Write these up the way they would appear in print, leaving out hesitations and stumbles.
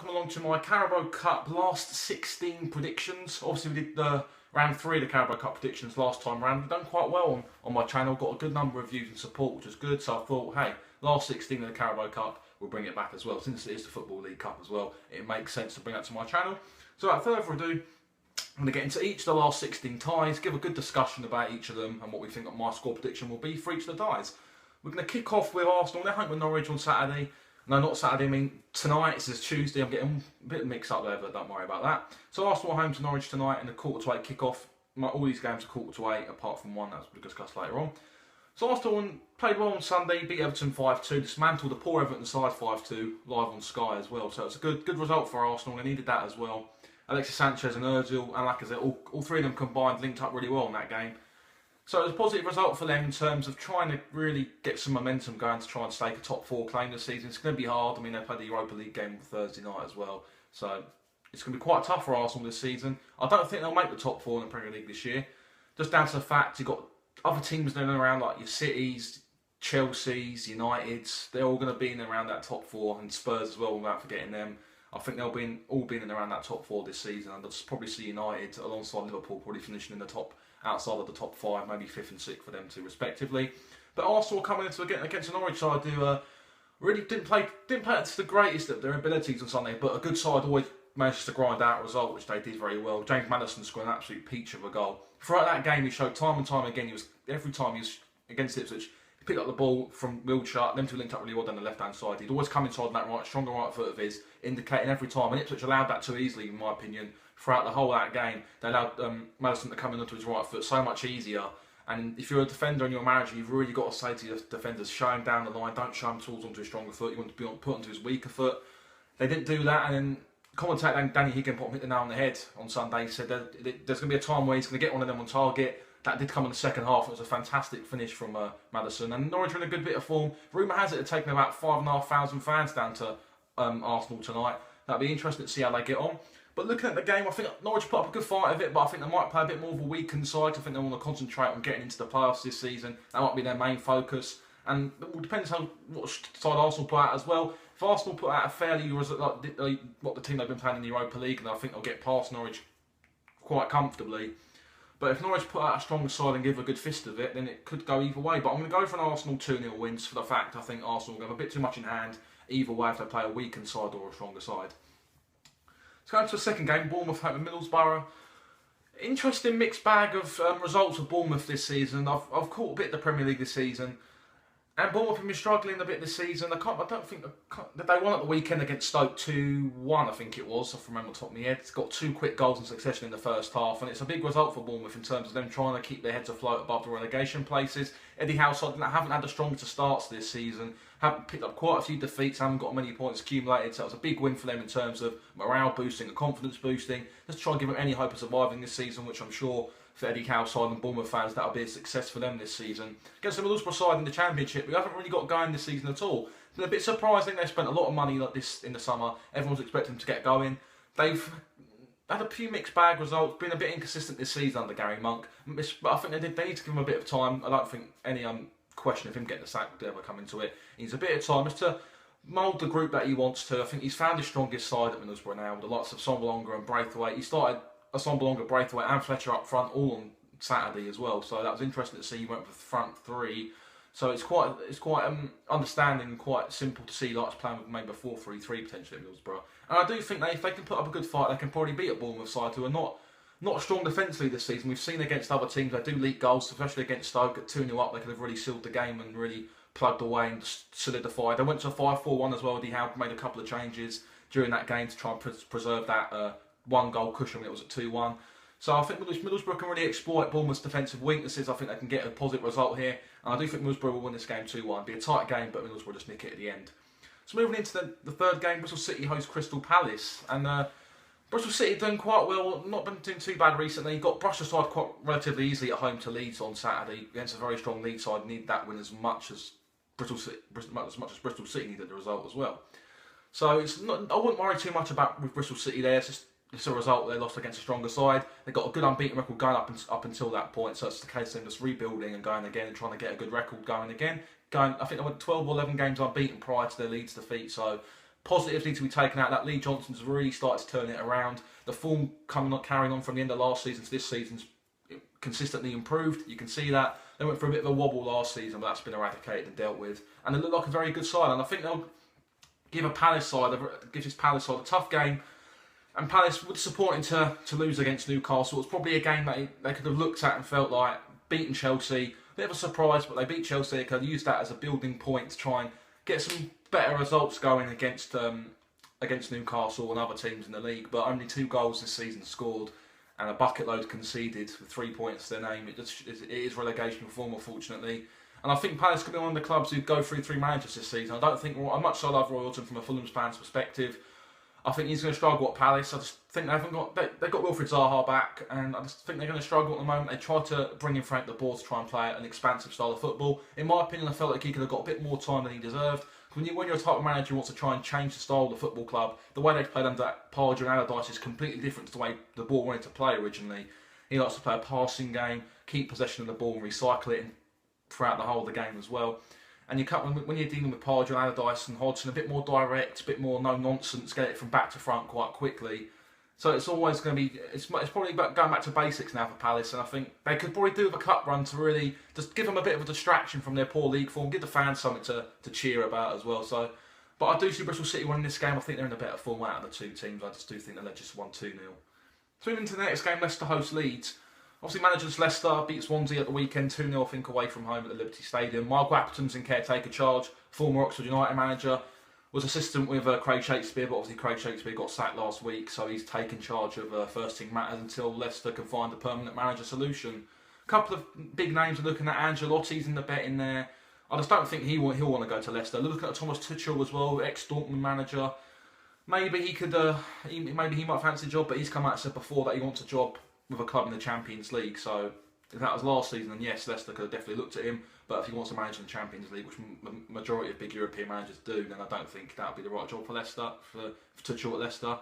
welcome along to my Carabao Cup last 16 predictions. Obviously we did the round 3 of the Carabao Cup predictions last time round. We've done quite well on my channel, got a good number of views and support, which is good. So I thought, hey, last 16 of the Carabao Cup, we'll bring it back as well. Since it is the Football League Cup as well, it makes sense to bring that to my channel. So without further ado, I'm going to get into each of the last 16 ties, give a good discussion about each of them and what we think my score prediction will be for each of the ties. We're going to kick off with Arsenal. They're home with Norwich on Saturday. No, not Saturday, I mean tonight. This is Tuesday. I'm getting a bit mixed up there, but don't worry about that. So Arsenal are home to Norwich tonight in the 7:45 kick-off. All these games are 7:45, apart from one that's we'll discuss later on. So Arsenal played well on Sunday, beat Everton 5-2, dismantled the poor Everton side 5-2, live on Sky as well. So it's a good result for Arsenal. They needed that as well. Alexis Sanchez and Ozil and Lacazette, all three of them combined, linked up really well in that game. So it was a positive result for them in terms of trying to really get some momentum going to try and stake a top 4 claim this season. It's going to be hard. I mean, they played the Europa League game on Thursday night as well. So it's going to be quite tough for Arsenal this season. I don't think they'll make the top 4 in the Premier League this year. Just down to the fact you've got other teams in around like your Cities, Chelsea's, United's. They're all going to be in around that top 4, and Spurs as well, without forgetting them. I think they'll be all been in around that top 4 this season, and I'll probably see United alongside Liverpool probably finishing in the top, outside of the top 5, maybe 5th and 6th for them two respectively. But Arsenal coming into against the Norwich side who really didn't play to the greatest of their abilities on Sunday, but a good side always managed to grind out a result, which they did very well. James Maddison scored an absolute peach of a goal. Throughout that game, he showed time and time again. Every time he was against Ipswich, he picked up the ball from Wiltshire, them two linked up really well down the left-hand side. He'd always come inside on that right, stronger right foot of his, indicating every time. And Ipswich allowed that too easily, in my opinion, throughout the whole of that game. They allowed Maddison to come in onto his right foot so much easier. And if you're a defender and you're a manager, you've really got to say to your defenders, show him down the line, don't show him tools onto his stronger foot. You want to be put onto his weaker foot. They didn't do that, and then commentator Danny Higginbottom hit the nail on the head on Sunday. He said that there's going to be a time where he's going to get one of them on target. That did come in the second half. It was a fantastic finish from Maddison. And Norwich are in a good bit of form. Rumour has it they're taking about 5,500 fans down to Arsenal tonight. That'll be interesting to see how they get on. But looking at the game, I think Norwich put up a good fight of it, but I think they might play a bit more of a weakened side. I think they want to concentrate on getting into the playoffs this season. That might be their main focus. And it depends on what side Arsenal put out as well. If Arsenal put out a fairly result like what the team they've been playing in the Europa League, then I think they'll get past Norwich quite comfortably. But if Norwich put out a stronger side and give a good fist of it, then it could go either way. But I'm going to go for an Arsenal 2-0 wins for the fact I think Arsenal will have a bit too much in hand either way if they play a weakened side or a stronger side. Let's go into the second game, Bournemouth home with Middlesbrough. Interesting mixed bag of results of Bournemouth this season. I've caught a bit of the Premier League this season. And Bournemouth have been struggling a bit this season. I don't think that they won at the weekend against Stoke 2-1, I think it was, if I remember off the top of my head. It's got 2 quick goals in succession in the first half, and it's a big result for Bournemouth in terms of them trying to keep their heads afloat above the relegation places. Eddie Howe side haven't had the strongest starts this season, haven't picked up quite a few defeats, haven't got many points accumulated, so it was a big win for them in terms of morale boosting and confidence boosting. Just try and give them any hope of surviving this season, which I'm sure for Eddie Howe's side and Bournemouth fans, that'll be a success for them this season. Against the Middlesbrough side in the Championship, we haven't really got going this season at all. It's been a bit surprising. They spent a lot of money like this in the summer. Everyone's expecting them to get going. They've had a few mixed bag results, been a bit inconsistent this season under Gary Monk. But I think they need to give him a bit of time. I don't think any question of him getting the sack would ever come into it. He needs a bit of time just to mould the group that he wants to. I think he's found his strongest side at Middlesbrough now, with the likes of Sombalonga and Braithwaite. He started Sombalonga, Braithwaite and Fletcher up front all on Saturday as well, so that was interesting to see. He went with the front 3, so it's quite understanding, quite simple to see likes playing with maybe a 4-3-3 potentially at Middlesbrough. And I do think if they can put up a good fight, they can probably beat a Bournemouth side who are not strong defensively this season. We've seen against other teams they do leak goals, especially against Stoke at 2-0 up. They could have really sealed the game and really plugged away and solidified. They went to a 5-4-1 as well. Eddie Howe made a couple of changes during that game to try and preserve that 1-goal cushion when it was at 2-1. So I think Middlesbrough can really exploit Bournemouth's defensive weaknesses. I think they can get a positive result here. And I do think Middlesbrough will win this game 2-1. It'll be a tight game, but Middlesbrough just nick it at the end. So moving into the third game, Bristol City host Crystal Palace. And Bristol City done quite well, not been doing too bad recently. Got brushed aside quite relatively easily at home to Leeds on Saturday against a very strong Leeds side. Need that win as much as Bristol City needed the result as well. So it's not. I wouldn't worry too much with Bristol City there. It's a result. They lost against a stronger side. They got a good unbeaten record going up until that point. So it's the case of them just rebuilding and going again and trying to get a good record going again. I think they went 12 or 11 games unbeaten prior to their Leeds defeat. So positives need to be taken out. That Lee Johnson's really started to turn it around. The form carrying on from the end of last season to this season's consistently improved. You can see that. They went for a bit of a wobble last season, but that's been eradicated and dealt with. And they look like a very good side. And I think they'll give this Palace side a tough game. And Palace were disappointing to lose against Newcastle. It was probably a game that they could have looked at and felt like beating Chelsea. Bit of a surprise, but they beat Chelsea. They could have used that as a building point to try and get some better results going against Newcastle and other teams in the league. But only 2 goals this season scored and a bucket load conceded with 3 points to their name. It is relegation form, unfortunately. And I think Palace could be one of the clubs who go through 3 managers this season. I don't think, much I love Roy Hodgson from a Fulham fan's perspective, I think he's going to struggle at Palace. I just think they've got Wilfried Zaha back, and I just think they're going to struggle at the moment. They tried to bring in Frank de Boer to try and play an expansive style of football. In my opinion, I felt like he could have got a bit more time than he deserved. When you're a type of manager who wants to try and change the style of the football club, the way they played under Pardew and Allardyce is completely different to the way de Boer wanted to play originally. He likes to play a passing game, keep possession of the ball and recycle it throughout the whole of the game as well. And when you're dealing with Pardew and Allardyce and Hodgson, a bit more direct, a bit more no-nonsense, get it from back to front quite quickly. So it's always going to be, it's probably about going back to basics now for Palace, and I think they could probably do with a cup run to really just give them a bit of a distraction from their poor league form, give the fans something to cheer about as well. So, but I do see Bristol City winning this game. I think they're in a better form out of the 2 teams. I just do think they'll just won 2-0. So moving to the next game, Leicester host Leeds. Obviously, managers Leicester beat Swansea at the weekend 2-0, I think, away from home at the Liberty Stadium. Michael Appleton's in caretaker charge, former Oxford United manager, was assistant with Craig Shakespeare, but obviously Craig Shakespeare got sacked last week, so he's taken charge of first team matters until Leicester can find a permanent manager solution. A couple of big names are looking at. Angelotti's in the bet in there. I just don't think he'll want to go to Leicester. Looking at Thomas Tuchel as well, ex-Dortmund manager. Maybe he could, maybe he might fancy a job, but he's come out and said before that he wants a job with a club in the Champions League. So if that was last season, then yes, Leicester could have definitely looked at him. But if he wants to manage in the Champions League, which majority of big European managers do, then I don't think that would be the right job for Leicester, for Tuchel at Leicester.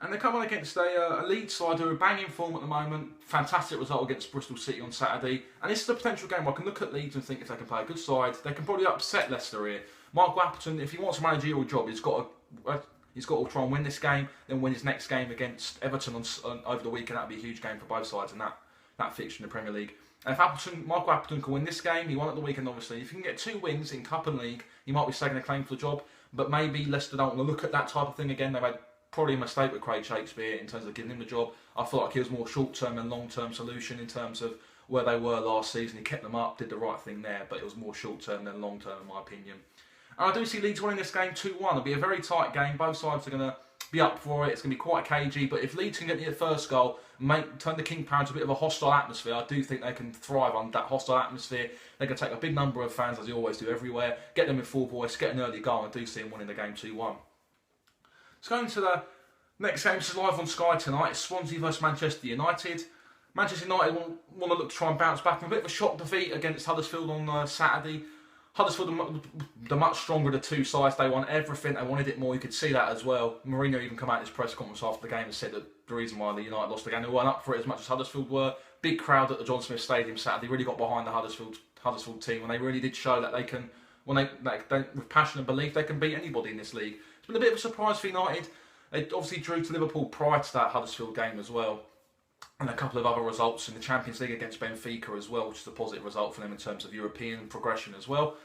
And they're coming against a Leeds side who are banging form at the moment. Fantastic result against Bristol City on Saturday. And this is a potential game where I can look at Leeds and think if they can play a good side, they can probably upset Leicester here. Michael Appleton, if he wants a managerial job, he's got to try and win this game, then win his next game against Everton over the weekend. That'd be a huge game for both sides in that fixture in the Premier League. And if Michael Appleton can win this game, he won at the weekend obviously. If he can get 2 wins in Cup and League, he might be staking a claim for the job. But maybe Leicester don't want to look at that type of thing again. They made probably a mistake with Craig Shakespeare in terms of giving him the job. I feel like he was more short-term and long-term solution in terms of where they were last season. He kept them up, did the right thing there, but it was more short-term than long-term in my opinion. And I do see Leeds winning this game 2-1. It'll be a very tight game. Both sides are going to be up for it. It's going to be quite cagey. But if Leeds can get the first goal, turn the King Power to a bit of a hostile atmosphere, I do think they can thrive on that hostile atmosphere. They can take a big number of fans, as they always do everywhere, get them in full voice, get an early goal, and I do see them winning the game 2-1. Let's go into the next game. This is live on Sky tonight. It's Swansea versus Manchester United. Manchester United want to look to try and bounce back from a bit of a shock defeat against Huddersfield on Saturday. Huddersfield, the much stronger of the 2 sides. They won everything. They wanted it more. You could see that as well. Mourinho even come out in his press conference after the game and said that the reason why the United lost the game, they weren't up for it as much as Huddersfield were. Big crowd at the John Smith Stadium Saturday. Really got behind the Huddersfield team, and they really did show that they can, with passion and belief, they can beat anybody in this league. It's been a bit of a surprise for United. They obviously drew to Liverpool prior to that Huddersfield game as well. And a couple of other results in the Champions League against Benfica as well, which is a positive result for them in terms of European progression as well.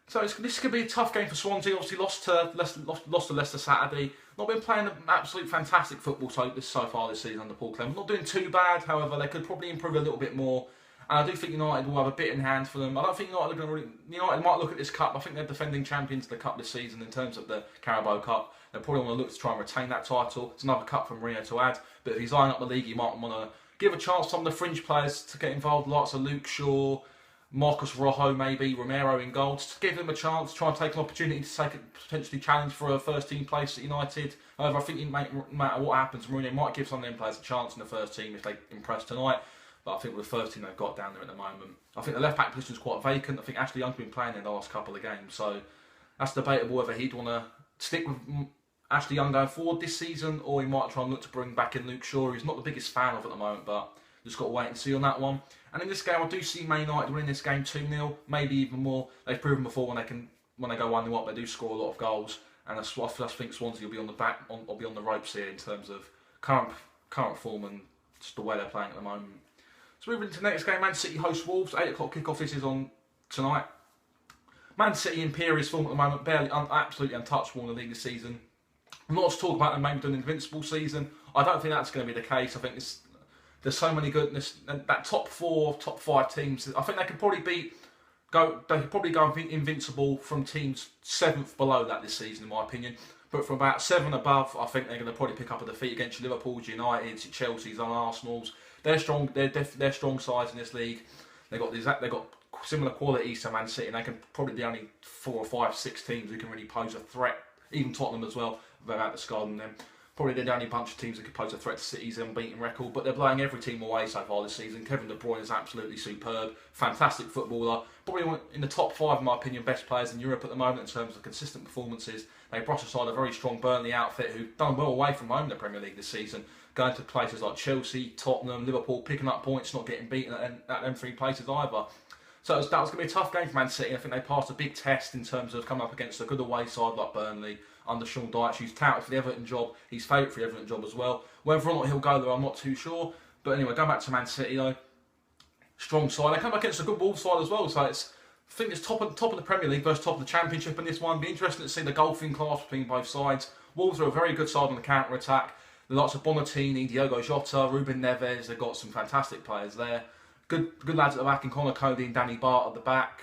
So this could be a tough game for Swansea. Obviously lost to Leicester Saturday. Not been playing an absolute fantastic football so far this season under Paul Clement. Not doing too bad, however, they could probably improve a little bit more. And I do think United will have a bit in hand for them. I don't think United might look at this cup. I think they're defending champions of the cup this season in terms of the Carabao Cup. They probably want to look to try and retain that title. It's another cup for Mourinho to add. But if he's eyeing up the league, he might want to give a chance to some of the fringe players to get involved, lots of Luke Shaw, Marcus Rojo maybe, Romero in goal, just to give them a chance, try and take an opportunity to potentially challenge for a first team place at United. However, I think no matter what happens, Mourinho might give some of them players a chance in the first team if they impress tonight. But I think with the first team they've got down there at the moment, I think the left back position is quite vacant. I think Ashley Young's been playing in the last couple of games, so that's debatable whether he'd want to stick with Ashley Young going forward this season, or he might try and look to bring back in Luke Shaw, who's not the biggest fan of at the moment, but just got to wait and see on that one. And in this game, I do see Man United winning this game 2-0, maybe even more. They've proven before when they go 1-0 up, they do score a lot of goals. and I just think Swansea will be on the will be on the ropes here in terms of current form and just the way they're playing at the moment. So moving to the next game, Man City host Wolves, 8 o'clock kickoff. This is on tonight. Man City imperious form at the moment, absolutely untouchable in the league this season. Not to talk about them maybe doing an invincible season. I don't think that's going to be the case. I think there's so many goodness, and that top 4, top 5 teams. I think they could probably go invincible from teams 7th below that this season, in my opinion. But from about 7 above, I think they're going to probably pick up a defeat against Liverpool, United, Chelsea's, and Arsenal's. They're strong. They're strong sides in this league. They've got similar qualities to Man City, and they can probably be only 4 or 5, 6 teams who can really pose a threat. Even Tottenham as well, without discarding them. Probably they're the only bunch of teams that could pose a threat to City's unbeaten record, but they're blowing every team away so far this season. Kevin De Bruyne is absolutely superb, fantastic footballer. Probably in the top 5, in my opinion, best players in Europe at the moment in terms of consistent performances. They brush aside a very strong Burnley outfit who've done well away from home in the Premier League this season, going to places like Chelsea, Tottenham, Liverpool, picking up points, not getting beaten at them 3 places either. So that was going to be a tough game for Man City. I think they passed a big test in terms of coming up against a good away side like Burnley under Sean Dyche, who's touted for the Everton job. He's favourite for the Everton job as well. Whether or not he'll go there, I'm not too sure. But anyway, going back to Man City though, strong side. They come up against a good Wolves side as well. So I think it's top of the Premier League versus top of the Championship in this one. Be interesting to see the golfing class between both sides. Wolves are a very good side on the counter attack. The likes of Bonatini, Diogo Jota, Ruben Neves. They've got some fantastic players there. Good lads at the back in Conor Cody and Danny Bart at the back.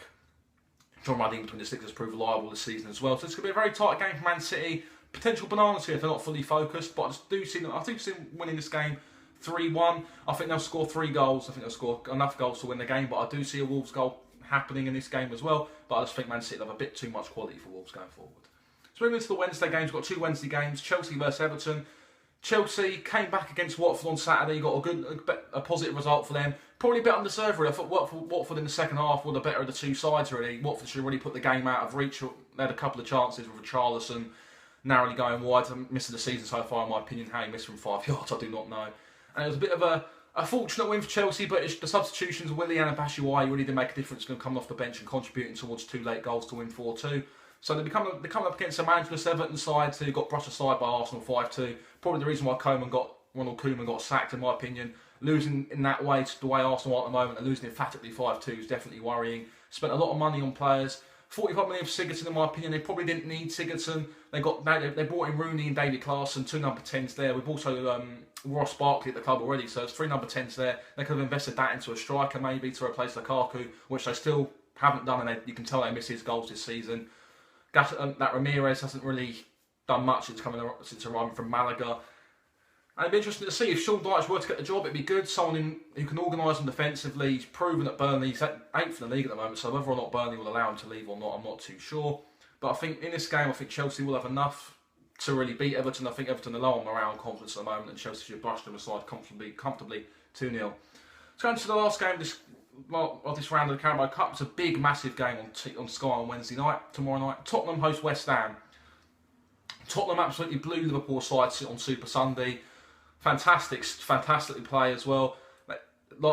John Ruddy between the sticks has proved reliable this season as well. So it's going to be a very tight game for Man City. Potential bananas here if they're not fully focused. But I do see them winning this game 3-1. I think they'll score 3 goals. I think they'll score enough goals to win the game. But I do see a Wolves goal happening in this game as well. But I just think Man City have a bit too much quality for Wolves going forward. So moving into the Wednesday games, we've got 2 Wednesday games. Chelsea versus Everton. Chelsea came back against Watford on Saturday, got a positive result for them. Probably a bit undeserved, really. I thought Watford in the second half were the better of the 2 sides, really. Watford should really put the game out of reach. They had a couple of chances with Richarlison narrowly going wide, missing the season so far, in my opinion. How he missed from 5 yards, I do not know. And it was a bit of a fortunate win for Chelsea, but the substitutions, Willian and Batshuayi really did make a difference, coming off the bench and contributing towards 2 late goals to win 4-2. So they come up against a managerless Everton side who got brushed aside by Arsenal 5-2. Probably the reason why Ronald Koeman got sacked, in my opinion. Losing in that way, the way Arsenal are at the moment, and losing emphatically 5-2 is definitely worrying. Spent a lot of money on players. 45 million for Sigurdsson, in my opinion. They probably didn't need Sigurdsson. They brought in Rooney and David Klaassen, 2 number 10s there. We've also Ross Barkley at the club already, so there's 3 number 10s there. They could have invested that into a striker maybe to replace Lukaku, which they still haven't done, and you can tell they miss his goals this season. That Ramirez hasn't really done much since arriving from Malaga. And it'd be interesting to see if Sean Dyche were to get the job. It'd be good, someone who can organise them defensively. He's proven that Burnley's 8th in the league at the moment, so whether or not Burnley will allow him to leave or not, I'm not too sure. But I think in this game, Chelsea will have enough to really beat Everton. I think Everton are low on morale and confidence at the moment, and Chelsea should brush them aside comfortably 2-0. Let's go into the last game of this round of the Carabao Cup. It's a big, massive game on Sky on Wednesday night, tomorrow night. Tottenham host West Ham. Tottenham absolutely blew Liverpool side on Super Sunday. Fantastically play as well.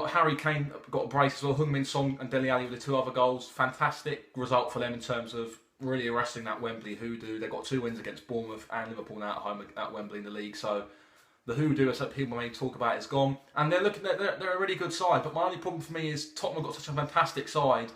Harry Kane got a brace as well. Heung-min Son and Dele Alli with the 2 other goals. Fantastic result for them in terms of really arresting that Wembley hoodoo. They've got 2 wins against Bournemouth and Liverpool now at home at Wembley in the league. So the hoodoo, as people may talk about, is gone. And they're a really good side. But my only problem for me is Tottenham have got such a fantastic side,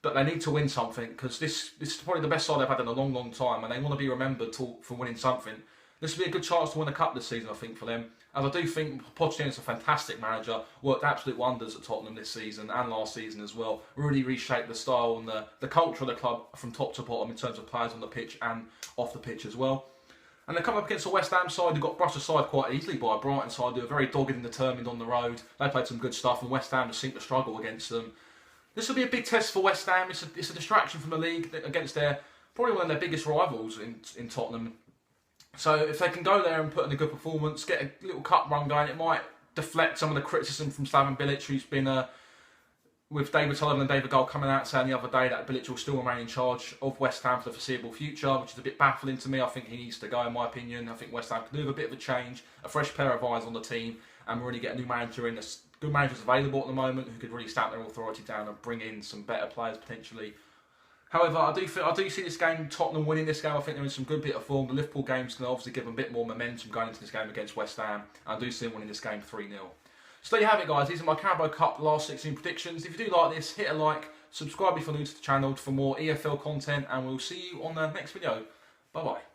but they need to win something, because this is probably the best side they've had in a long, long time, and they want to be remembered for winning something. This will be a good chance to win a cup this season, I think, for them. As I do think Pochettino's a fantastic manager, worked absolute wonders at Tottenham this season and last season as well. Really reshaped the style and the culture of the club from top to bottom in terms of players on the pitch and off the pitch as well. And they come up against the West Ham side who got brushed aside quite easily by a Brighton side who are very dogged and determined on the road. They played some good stuff, and West Ham just seemed to struggle against them. This will be a big test for West Ham. It's a distraction from the league against probably one of their biggest rivals in Tottenham. So if they can go there and put in a good performance, get a little cup run going, it might deflect some of the criticism from Slaven Bilic, who's been, with David Sullivan and David Gold coming out saying the other day that Bilic will still remain in charge of West Ham for the foreseeable future, which is a bit baffling to me. I think he needs to go, in my opinion. I think West Ham can do with a bit of a change, a fresh pair of eyes on the team, and really get a new manager in. There's good managers available at the moment who could really stamp their authority down and bring in some better players potentially. However, I do see this game, Tottenham winning this game. I think they're in some good bit of form. The Liverpool game's going to obviously give them a bit more momentum going into this game against West Ham. I do see them winning this game 3-0. So there you have it, guys. These are my Carabao Cup last 16 predictions. If you do like this, hit a like, subscribe if you're new to the channel for more EFL content, and we'll see you on the next video. Bye-bye.